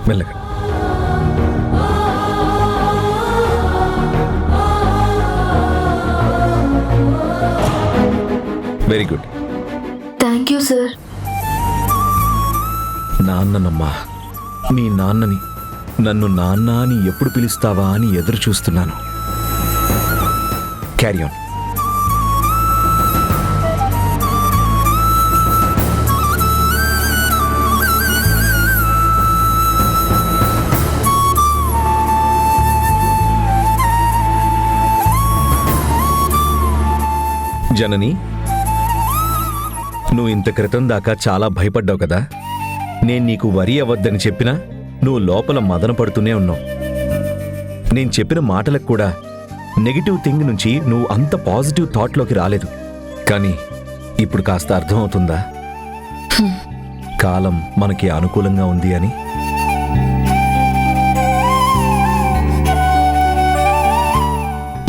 మెల్లగా. Very good. Thank you sir. నాన్ననమ్మా, నీ నాన్నని. నన్ను నాన్న అని ఎప్పుడు పిలుస్తావా అని ఎదురు చూస్తున్నాను. Carry on. జనని, నువ్వు ఇంత క్రితం దాకా చాలా భయపడ్డావు కదా. నేను నీకు వరి అవ్వద్దని చెప్పినా నువ్వు లోపల మదన పడుతూనే ఉన్నావు. నేను చెప్పిన మాటలకు కూడా నెగిటివ్ థింగ్ నుంచి నువ్వు అంత పాజిటివ్ థాట్లోకి రాలేదు. కానీ ఇప్పుడు కాస్త అర్థమవుతుందా కాలం మనకి అనుకూలంగా ఉంది అని?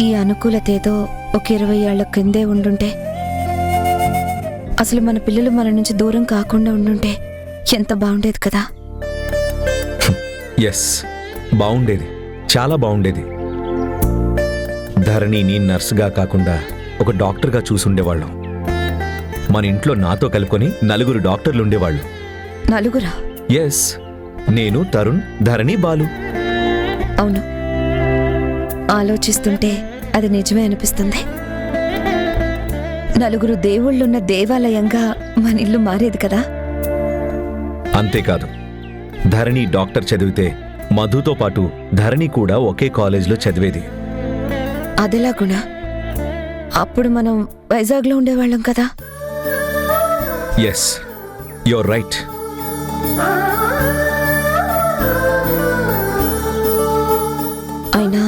ఈ అనుకూలత ఏదో ఒక 20 ఏళ్ల కిందే ఉండుంటే, అసలు మన పిల్లలు మన నుంచి దూరం కాకుండా ఉండుంటే ఎంత బాగుండేది కదా. ఎస్, బాగుండేది, చాలా బాగుండేది. ధరణిని నర్సుగా కాకుండా ఒక డాక్టర్గా చూసుండేవాళ్ళం. మన ఇంట్లో నాతో కలుపుకొని 4 డాక్టర్లు ఉండేవాళ్ళు. నలుగురా? ఎస్, నేను, తరుణ్, ధరణి, బాలు. అవును, ఆలోచిస్తుంటే అది నిజమే అనిపిస్తుంది. 4 దేవుళ్ళున్న దేవాలయంగా మన ఇల్లు మారేది కదా. అంతేకాదు, ధరణి డాక్టర్ చదివితే మధుతో పాటు ధరణి కూడా ఒకే కాలేజ్లో చదివేది. అదెలా గుణ? అప్పుడు మనం వైజాగ్లో ఉండేవాళ్ళం కదా. Yes, you're right. అయినా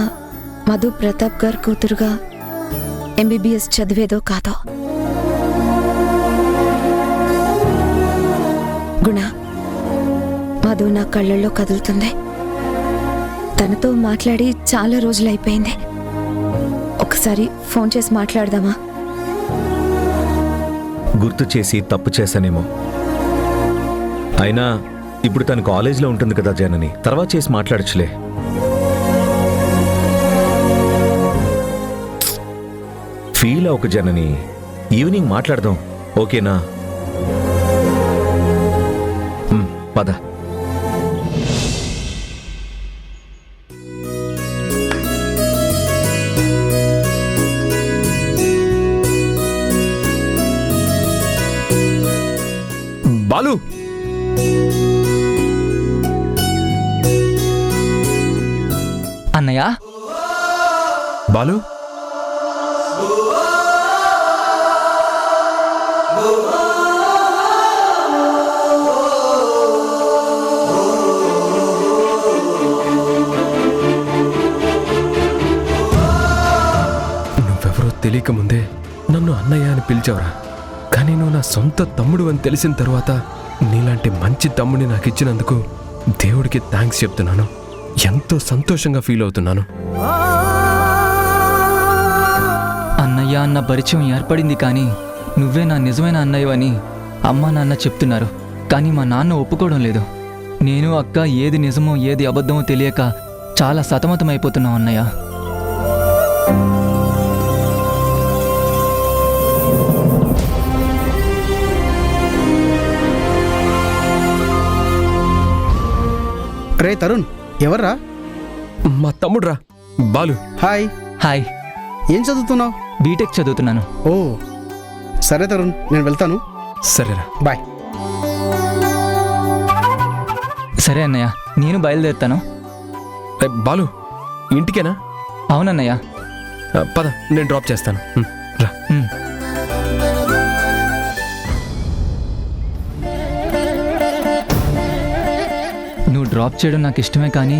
మధు ప్రతాప్ గారి కూతురుగా MBBS చదివేదో కాదో. గుణ, మధు నా కళ్ళల్లో కదులుతుంది. తనతో మాట్లాడి చాలా రోజులైపోయింది. ఒకసారి ఫోన్ చేసి మాట్లాడదామా? గుర్తు చేసి తప్పు చేశానేమో. అయినా ఇప్పుడు తను కాలేజ్లో ఉంటుంది కదా జనని, తర్వాత చేసి మాట్లాడచ్చులే. ఫీల్ అవ్వకు జనని, ఈవినింగ్ మాట్లాడదాం, ఓకేనా? పద. బాలు, అన్నయ్య. బాలు, నువ్వెవరో తెలియకముందే నన్ను అన్నయ్య అని పిలిచావురా. కానీ నువ్వు నా సొంత తమ్ముడు అని తెలిసిన తర్వాత నీలాంటి మంచి తమ్ముడిని నాకు ఇచ్చినందుకు దేవుడికి థ్యాంక్స్ చెప్తున్నాను. ఎంతో సంతోషంగా ఫీల్ అవుతున్నాను. అన్నయ్య అన్న పరిచయం ఏర్పడింది, కానీ నువ్వే నా నిజమైన అన్నయ్యవని అమ్మా నాన్న చెప్తున్నారు. కానీ మా నాన్న ఒప్పుకోవడం లేదు. నేను అక్క ఏది నిజమో ఏది అబద్ధమో తెలియక చాలా సతమతమైపోతున్నావు అన్నయ్య. రే తరుణ్, ఎవర్రా? మా తమ్ముడురా బాలు. హాయ్. హాయ్. ఏం చదువుతున్నావు? బీటెక్ చదువుతున్నాను. ఓ సరే తరుణ్, నేను వెళ్తాను. సరేరా, బాయ్. సరే అన్నయ్య, నేను బయలుదేరుతాను. బాలు, ఇంటికేనా? అవునన్నయ్య. పద, నేను డ్రాప్ చేస్తాను. రా. నువ్వు డ్రాప్ చేయడం నాకు ఇష్టమే, కానీ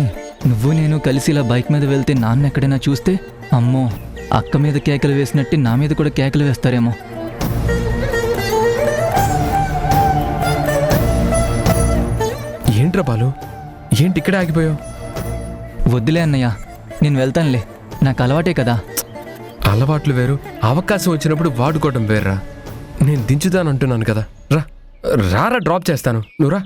నువ్వు నేను కలిసి ఇలా బైక్ మీద వెళ్తే నాన్న ఎక్కడైనా చూస్తే, అమ్మో, అక్క మీద కేకలు వేసినట్టు నా మీద కూడా కేకలు వేస్తారేమో. ఏంట్రా బాలు, ఏంటి ఇక్కడే ఆగిపోయావు? వద్దులే అన్నయ్య, నేను వెళ్తానులే, నాకు అలవాటే కదా. అలవాట్లు వేరు, అవకాశం వచ్చినప్పుడు వాడుకోవడం వేర్రా. నేను దించుదానంటున్నాను కదా. రా రారా, డ్రాప్ చేస్తాను, నువ్వు రా.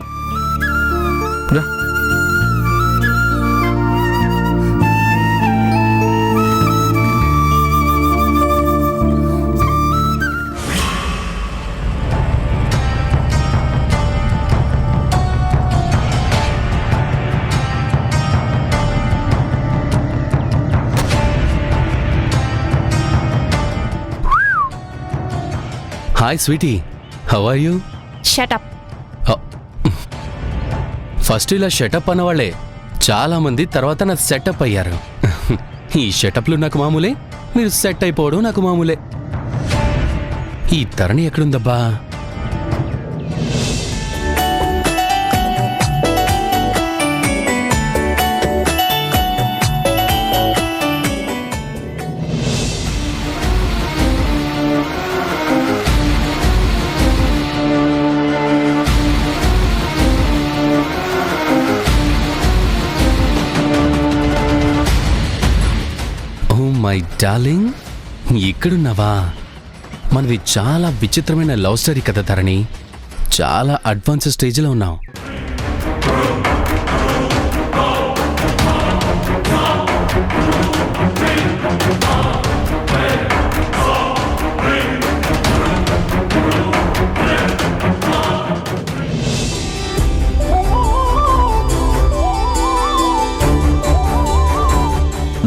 Hi sweetie, how are you? Shut up. First ఇలా షటప్ అన్నవాళ్లే చాలా మంది తర్వాత నా సెటప్ అయ్యారు. ఈ షటప్లు నాకు మామూలే, మీరు సెట్ అయిపోవడం నాకు మామూలే. ఈ తరణి ఎక్కడుందబ్బా? మై డార్లింగ్, ఇక్కడున్నావా? మనది చాలా విచిత్రమైన లవ్ స్టోరీ కదా ధరణి. చాలా అడ్వాన్స్ స్టేజ్లో ఉన్నావు.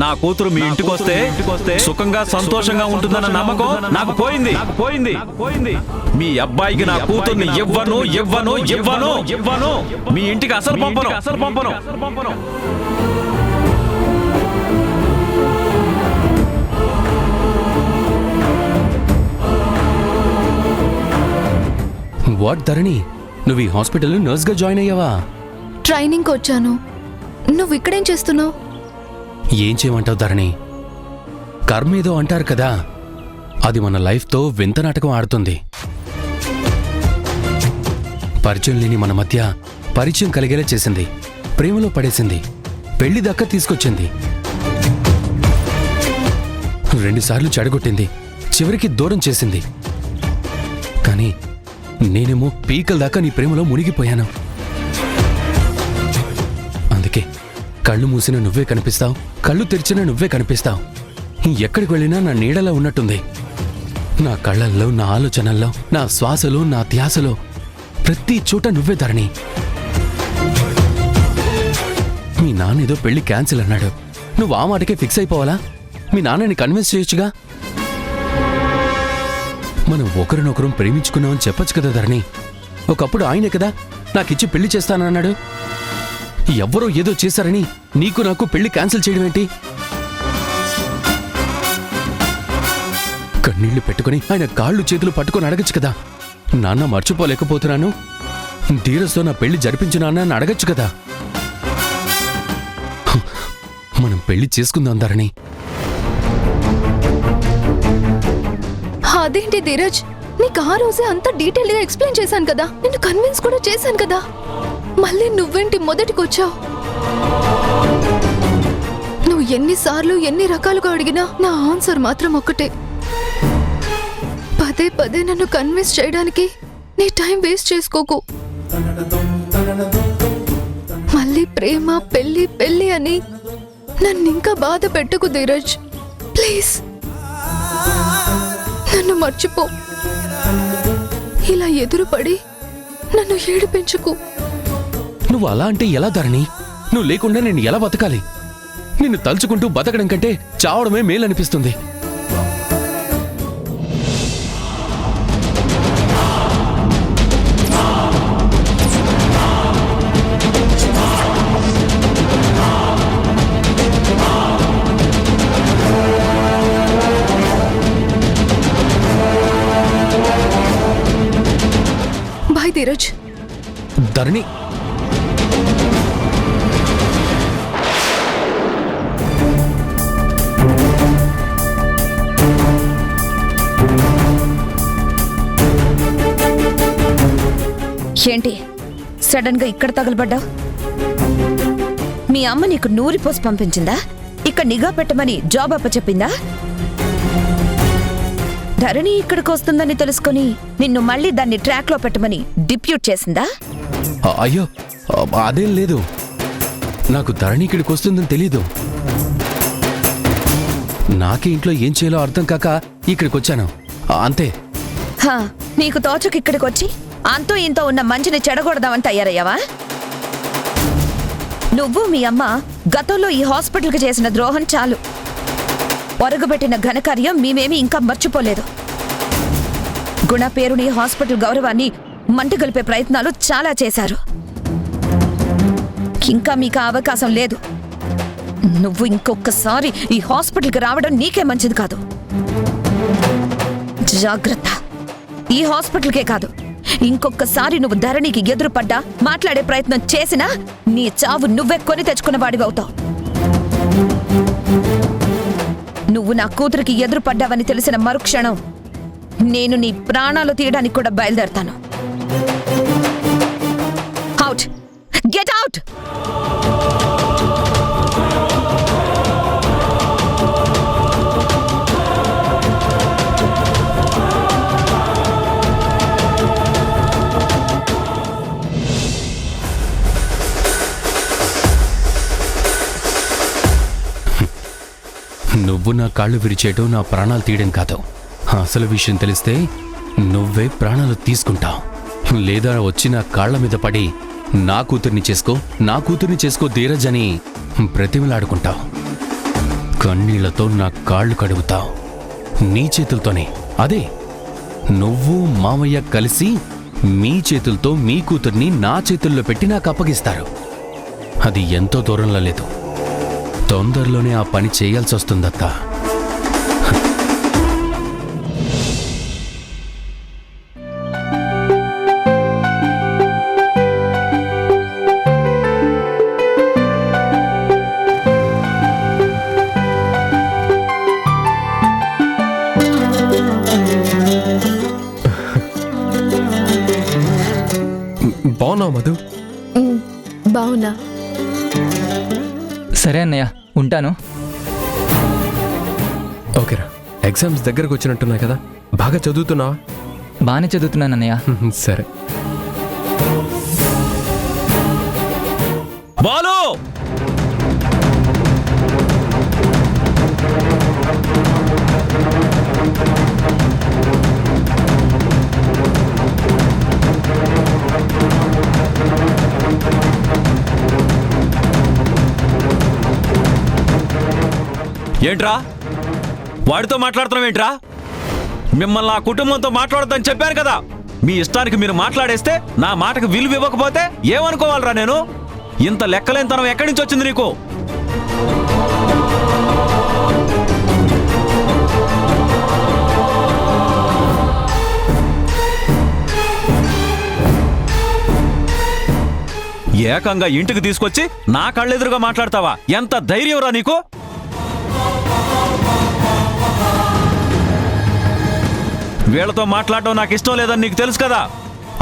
నా కూతురు మీ ఇంటికి వస్తే సుఖంగా సంతోషంగా ఉంటుందన్న నమ్మకం నాకు పోయింది. మీ అబ్బాయికి నా కూతుర్ని ఇవ్వను. మీ ఇంటికి అసలు పంపను. వాట్ ధరణి, నువ్వు ఈ హాస్పిటల్లో నర్స్గా జాయిన్ అయ్యావా? ట్రైనింగ్కి వచ్చాను. నువ్వు ఇక్కడేం చేస్తున్నావు? ఏం చేయమంటావు ధరణి? కర్మ ఏదో అంటారు కదా, అది మన లైఫ్తో వింత నాటకం ఆడుతుంది. పరిచయం లేని మన మధ్య పరిచయం కలిగేలా చేసింది, ప్రేమలో పడేసింది, పెళ్లి దాకా తీసుకొచ్చింది. 2 సార్లు చెడగొట్టింది, చివరికి దూరం చేసింది. కానీ నేనేమో పీకల దాకా నీ ప్రేమలో మునిగిపోయాను. అందుకే కళ్ళు మూసిన నువ్వే కనిపిస్తావు, కళ్ళు తెరిచినా నువ్వే కనిపిస్తావు. ఎక్కడికి వెళ్ళినా నా నీడలా ఉన్నట్టుంది. నా కళ్ళల్లో, నా ఆలోచనల్లో, నా శ్వాసలో, నా ధ్యాసలో, ప్రతి చోట నువ్వే ధరణి. మీ నాన్న ఏదో పెళ్లి క్యాన్సిల్ అన్నాడు, నువ్వు ఆ మాటకే ఫిక్స్ అయిపోవాలా? మీ నాన్నని కన్విన్స్ చేయొచ్చుగా. మనం ఒకరినొకరు ప్రేమించుకున్నామని చెప్పొచ్చు కదా ధరణి. ఒకప్పుడు ఆయనే కదా నాకిచ్చి పెళ్లి చేస్తానన్నాడు. ఎవ్వరో ఏదో చేశారని నీకు నాకు పెళ్లి క్యాన్సిల్ చేయడం ఏంటి? కన్నీళ్లు పెట్టుకుని ఆయన కాళ్ళు చేతులు పట్టుకొని అడగచ్చు కదా, నాన్న మర్చిపోలేకపోతున్నాను, ధీరస్తో నా పెళ్లి జరిపించు నాన్న అని అడగచ్చు కదా. మనం పెళ్లి చేసుకుందాం ధరణి. అదేంటి ధీరజ్, నీకు ఆ రోజే అంత డీటెయిల్ గా ఎక్స్ప్లెయిన్ చేశాను కదా, నిన్ను కన్విన్స్ కూడా చేశాను కదా. మళ్ళీ నువ్వేంటి మొదటికి వచ్చావు? నువ్వు ఎన్నిసార్లు ఎన్ని రకాలుగా అడిగినా నా ఆన్సర్ మాత్రం ఒక్కటే. పదే నన్ను కన్విన్స్ చేయడానికి నీ టైం వేస్ట్ చేసుకోకు. మళ్ళీ ప్రేమ పెళ్లి అని నన్ను ఇంకా బాధ పెట్టకు ధీరజ్, ప్లీజ్. నన్ను మర్చిపో. ఇలా ఎదురుపడి నన్ను ఏడిపించుకు. నువ్వు అలా అంటే ఎలా ధరణి? నువ్వు లేకుండా నేను ఎలా బతకాలి? నిన్ను తలుచుకుంటూ బతకడం కంటే చావడమే మేలనిపిస్తుంది. బాయ్ ధీరజ్. ధరణి, ఏంటి సడన్ గా ఇక్కడ తగలబడ్డావు? మీ అమ్మ నీకు నూరిపోసి పంపించిందా? ఇక్కడ నిఘా పెట్టమని జాబ్ అప్పచెప్పిందా? ధరణి ఇక్కడికి వస్తుందని తెలుసుకొని నిన్ను మళ్ళీ దాన్ని ట్రాక్ లో పెట్టమని డిప్యూట్ చేసిందా? అయ్యో అదేం లేదు, నాకు ధరణి ఇక్కడికి వస్తుందని తెలీదు. నాకే ఇంట్లో ఏం చేయాలో అర్థం కాక ఇక్కడికి వచ్చాను అంతే. నీకు తోచకి ఇక్కడికి వచ్చి అంతో ఇంతో ఉన్న మంచిని చెడగొడదామని తయారయ్యావా? నువ్వు మీ అమ్మ గతంలో ఈ హాస్పిటల్కి చేసిన ద్రోహం చాలు. ఒరగబెట్టిన ఘనకార్యం మేమేమీ ఇంకా మర్చిపోలేదు. గుణ పేరుని హాస్పిటల్ గౌరవాన్ని మంటగలిపే ప్రయత్నాలు చాలా చేశారు. ఇంకా మీకు ఆ అవకాశం లేదు. నువ్వు ఇంకొకసారి ఈ హాస్పిటల్కి రావడం నీకే మంచిది కాదు. జాగ్రత్త. ఈ హాస్పిటల్కే కాదు, ఇంకొకసారి నువ్వు ధరణికి ఎదురుపడ్డా మాట్లాడే ప్రయత్నం చేసినా నీ చావు నువ్వే కొని తెచ్చుకున్న వాడివి అవుతావు. నువ్వు నా కూతురికి ఎదురుపడ్డావని తెలిసిన మరుక్షణం నేను నీ ప్రాణాలు తీయడానికి కూడా బయలుదేరతాను. Out, get out. నువ్వు నా కాళ్ళు విరిచేయడం నా ప్రాణాలు తీయడం కాదు. అసలు విషయం తెలిస్తే నువ్వే ప్రాణాలు తీసుకుంటావు. లేదా వచ్చి నా కాళ్ల మీద పడి నా కూతుర్ని చేసుకో ధీరజ్ అని బ్రతిమలాడుకుంటావు. కన్నీళ్లతో నా కాళ్ళు కడుగుతావు నీ చేతులతోనే. అదే నువ్వు మామయ్య కలిసి మీ చేతులతో మీ కూతుర్ని నా చేతుల్లో పెట్టి నాకు అప్పగిస్తారు. అది ఎంతో దూరంలో లేదు. తొందరలోనే ఆ పని చేయాల్సి వస్తుందత్తా. బాగున్నావు మధు? బావునా? సరే అన్నయ్య, ఉంటాను. ఓకేరా. ఎగ్జామ్స్ దగ్గరకు వచ్చినట్టున్నాయి కదా, బాగా చదువుతున్నావా? బాగానే చదువుతున్నాను అన్నయ్య. సరే. బాలు! ఏంట్రా వాడితో మాట్లాడుతున్నావేంట్రా? మిమ్మల్ని ఆ కుటుంబంతో మాట్లాడొద్దని చెప్పాను కదా. మీ ఇష్టానికి మీరు మాట్లాడేస్తే నా మాటకు విలువ ఇవ్వకపోతే ఏమనుకోవాలరా నేను? ఇంత లెక్కలేనితనం ఎక్కడి నుంచి వచ్చింది నీకు? ఏకంగా ఇంటికి తీసుకొచ్చి నా కళ్ళెదురుగా మాట్లాడతావా? ఎంత ధైర్యంరా నీకు? వీళ్లతో మాట్లాడటం నాకు ఇష్టం లేదని నీకు తెలుసు కదా.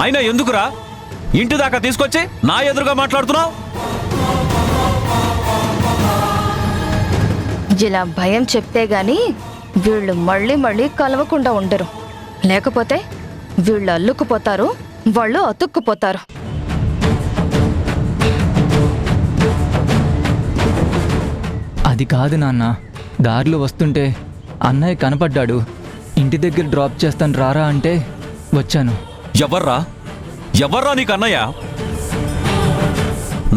అయినా ఎందుకురా ఇంటి దాకా తీసుకొచ్చి నా ఎదురుగా మాట్లాడుతున్నావు? ఇలా భయం చెప్తే గాని వీళ్ళు మళ్ళీ మళ్ళీ కలవకుండా ఉండరు. లేకపోతే వీళ్ళు అల్లుకుపోతారు, వాళ్ళు అతుక్కుపోతారు. అది కాదు నాన్న, దారిలో వస్తుంటే అన్నయ్య కనపడ్డాడు. ఇంటి దగ్గర డ్రాప్ చేస్తాను రారా అంటే వచ్చాను. ఎవర్రా నీకు అన్నయ్య?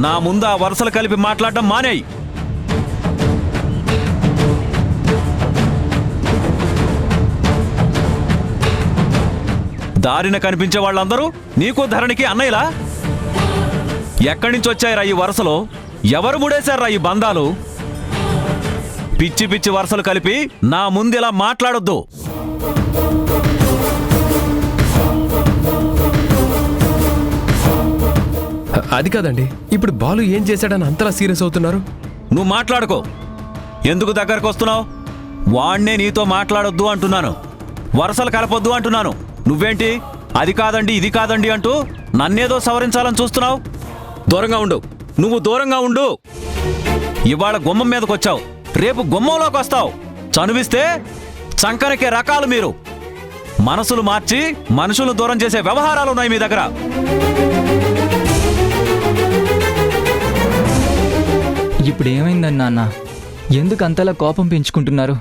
నా ముందు ఆ వరుసలు కలిపి మాట్లాడడం మానేయ్. దారిన కనిపించే వాళ్ళందరూ నీకు ధరణికి అన్నయ్యలా? ఎక్కడి నుంచి వచ్చాయిరా ఈ వరుసలో? ఎవరు ముడేశారా ఈ బంధాలు? పిచ్చి పిచ్చి వరుసలు కలిపి నా ముందు ఇలా మాట్లాడొద్దు. అది కాదండి, ఇప్పుడు బాలు ఏం చేశాడని అంతలా సీరియస్ అవుతున్నారు? నువ్వు మాట్లాడుకో. ఎందుకు దగ్గరకు వస్తున్నావు? వాణ్ణే నీతో మాట్లాడొద్దు అంటున్నాను, వరుసలు కలపొద్దు అంటున్నాను. నువ్వేంటి అది కాదండి ఇది కాదండి అంటూ నన్నేదో సవరించాలని చూస్తున్నావు? దూరంగా ఉండు, నువ్వు దూరంగా ఉండు. ఇవాళ గుమ్మం మీదకొచ్చావు, రేపు గుమ్మంలోకి వస్తావు. చనువిస్తే చంకనకే రకాలు మీరు. మనసులు మార్చి మనుషులు దూరం చేసే వ్యవహారాలున్నాయి మీ దగ్గర. ఇప్పుడు ఏమైందని నాన్న? ఎందుకు అంతలా కోపం పెంచుకుంటున్నారు?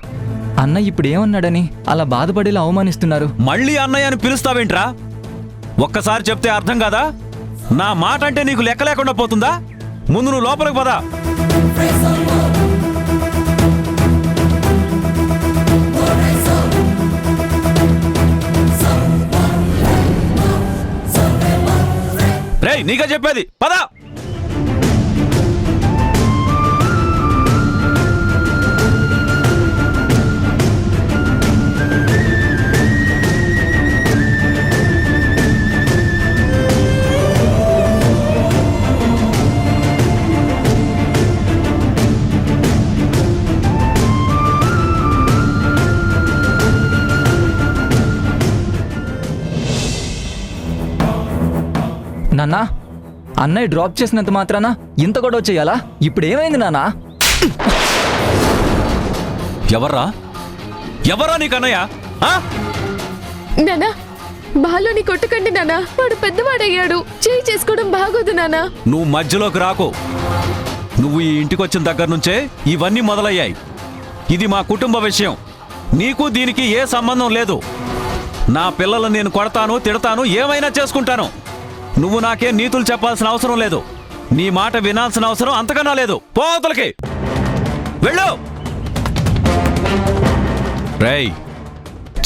అన్న ఇప్పుడు ఏమన్నాడని అలా బాధపడేలా అవమానిస్తున్నారు? మళ్ళీ అన్నయ్య అని పిలుస్తావేంట్రా? ఒక్కసారి చెప్తే అర్థం కాదా? నా మాట అంటే నీకు లెక్క లేకుండా పోతుందా? ముందు నువ్వు లోపలికి పదా. రేయ్ నీకే చెప్పేది పద. నాన్నా అన్నయ్య డ్రాప్ చేసినంత మాత్రాన ఇంత గొడవ చేయాలా? ఇప్పుడు ఏమైంది నాన్నా? ఎవర్రా ఎవరా నీకన్నయ్య? నానా బాలుని కొట్టకండి నానా, వాడు పెద్దవాడయ్యాడు, చేయి చేసుకోవడం బాగోదు నానా. నువ్వు మధ్యలోకి రాకు. నువ్వు ఈ ఇంటికొచ్చిన దగ్గర నుంచే ఇవన్నీ మొదలయ్యాయి. ఇది మా కుటుంబ విషయం. నీకు దీనికి ఏ సంబంధం లేదు. నా పిల్లలను నేను కొడతాను, తిడతాను, ఏమైనా చేసుకుంటాను. నువ్వు నాకేం నీతులు చెప్పాల్సిన అవసరం లేదు. నీ మాట వినాల్సిన అవసరం అంతకన్నా లేదు. పోతలకి వెళ్ళు. రేయ్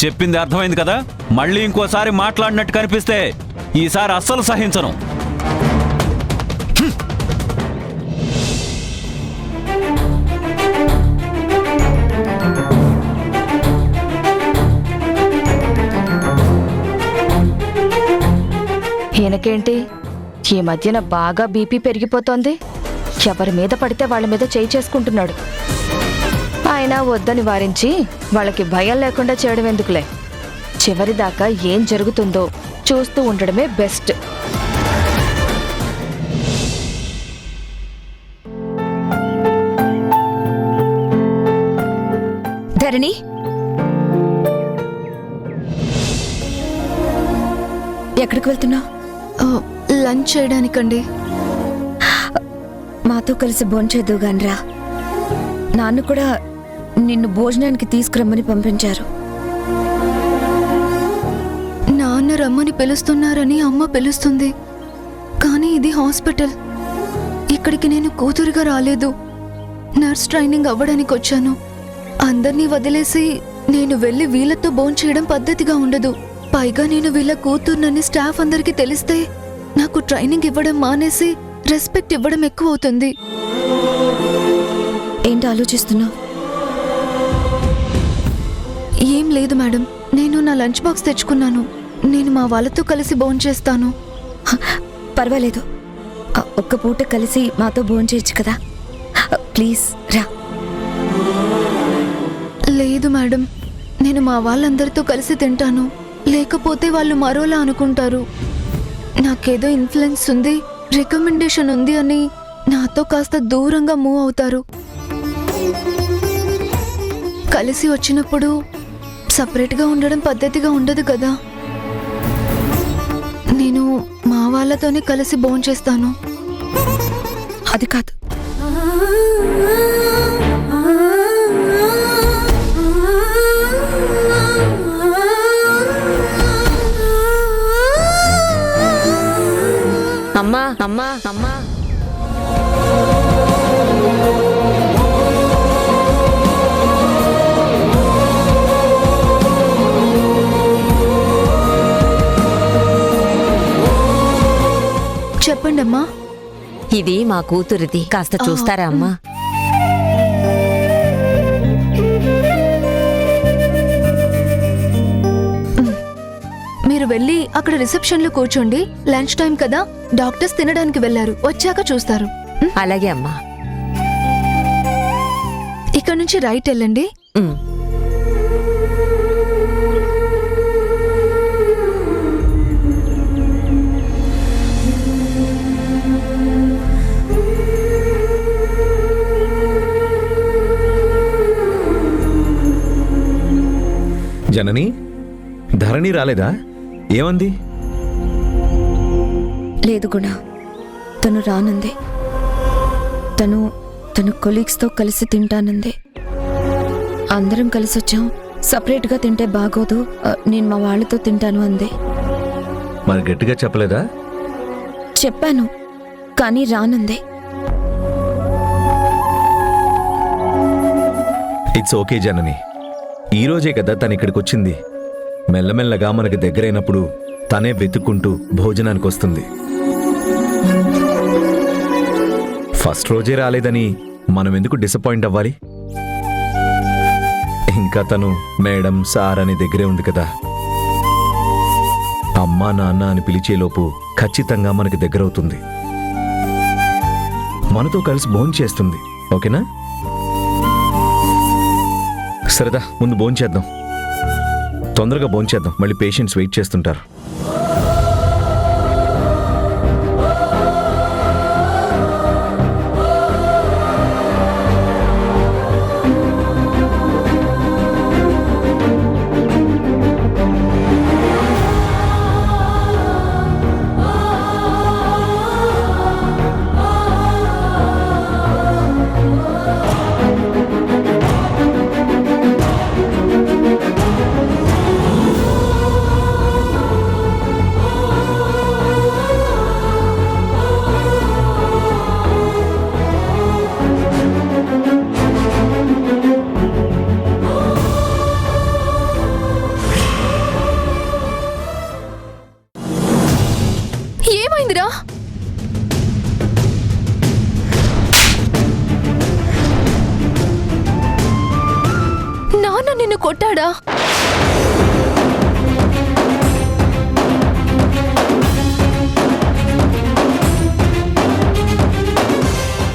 చెప్పింది అర్థమైంది కదా? మళ్ళీ ఇంకోసారి మాట్లాడినట్టు కనిపిస్తే ఈసారి అస్సలు సహించను. ఈయనకేంటి ఈ మధ్యన బాగా బీపీ పెరిగిపోతోంది. ఎవరి మీద పడితే వాళ్ళ మీద చేయి చేసుకుంటున్నాడు. ఆయన వద్దని వారించి వాళ్ళకి భయం లేకుండా చేయడం ఎందుకులే. చివరిదాకా ఏం జరుగుతుందో చూస్తూ ఉండడమే బెస్ట్. ధరణి, ఎక్కడికి వెళ్తున్నావు? లంచ్ చేయడానికండి. మాతో కలిసి భోంచేద్దు గానరా. నాన్న కూడా నిన్ను భోజనానికి తీసుకురమ్మని పంపించారు. నాన్న రమ్మని పిలుస్తున్నారని అమ్మ పిలుస్తుంది, కానీ ఇది హాస్పిటల్. ఇక్కడికి నేను కూతురుగా రాలేదు, నర్స్ ట్రైనింగ్ అవ్వడానికి వచ్చాను. అందర్నీ వదిలేసి నేను వెళ్ళి వీళ్ళతో భోంచేయడం పద్ధతిగా ఉండదు. పైగా నేను వీళ్ళ కూతుర్నని స్టాఫ్ అందరికీ తెలిస్తే నాకు ట్రైనింగ్ ఇవ్వడం మానేసి రెస్పెక్ట్ ఇవ్వడం ఎక్కువ అవుతుంది. ఏంటి ఆలోచిస్తున్నావు? ఏం లేదు మేడం, నేను నా లంచ్ బాక్స్ తెచ్చుకున్నాను. నేను మా వాళ్ళతో కలిసి భోంచేస్తాను. పర్వాలేదు, ఒక్క పూట కలిసి మాతో భోంచేయచ్చు కదా. ప్లీజ్ రా. లేదు మేడం, నేను మా వాళ్ళందరితో కలిసి తింటాను. లేకపోతే వాళ్ళు మరోలా అనుకుంటారు. నాకేదో ఇన్ఫ్లుయెన్స్ ఉంది, రికమెండేషన్ ఉంది అని నాతో కాస్త దూరంగా మూవ్ అవుతారు. కలిసి వచ్చినప్పుడు సపరేట్గా ఉండడం పద్ధతిగా ఉండదు కదా. నేను మా వాళ్ళతోనే కలిసి భోంచేస్తాను. అది కాదు, అమ్మా అమ్మా అమ్మా చెప్పండి అమ్మా. ఇది మా కూతురిది, కాస్త చూస్తారా అమ్మా? మీరు వెళ్ళి అక్కడ రిసెప్షన్లో కూర్చోండి. లంచ్ టైం కదా, డాక్టర్స్ తినడానికి వెళ్లారు, వచ్చాక చూస్తారు. అలాగే అమ్మా. ఇక్కడ నుంచి రైట్ వెళ్ళండి. జనని, ధరణి రాలేదా? ఏమంది? లేదు గుణ, తను రానుంది. తను కొలీగ్స్తో కలిసి తింటానంది. అందరం కలిసి వచ్చాం, సపరేట్గా తింటే బాగోదు, నేను మా వాళ్ళతో తింటాను అంది. మరి గట్టిగా చెప్పలేదా? చెప్పాను, కానీ రానుంది. ఇట్స్ ఓకే జనని, ఈరోజే కదా తను ఇక్కడికి వచ్చింది. మెల్లమెల్లగా మనకి దగ్గరైనప్పుడు తనే వెతుక్కుంటూ భోజనానికి వస్తుంది. ఫస్ట్ రోజే రాలేదని మనం ఎందుకు డిసప్పాయింట్ అవ్వాలి? ఇంకా తను మేడం సార్ అని దగ్గరే ఉంది కదా. అమ్మా నాన్న అని పిలిచేలోపు ఖచ్చితంగా మనకి దగ్గరవుతుంది, మనతో కలిసి భోంచేస్తుంది. ఓకేనా? సరదా ముందు భోంచేద్దాం, తొందరగా భోంచేద్దాం, మళ్ళీ పేషెంట్స్ వెయిట్ చేస్తుంటారు. ఏమైందిరా? నాన్న నిన్ను కొట్టాడా?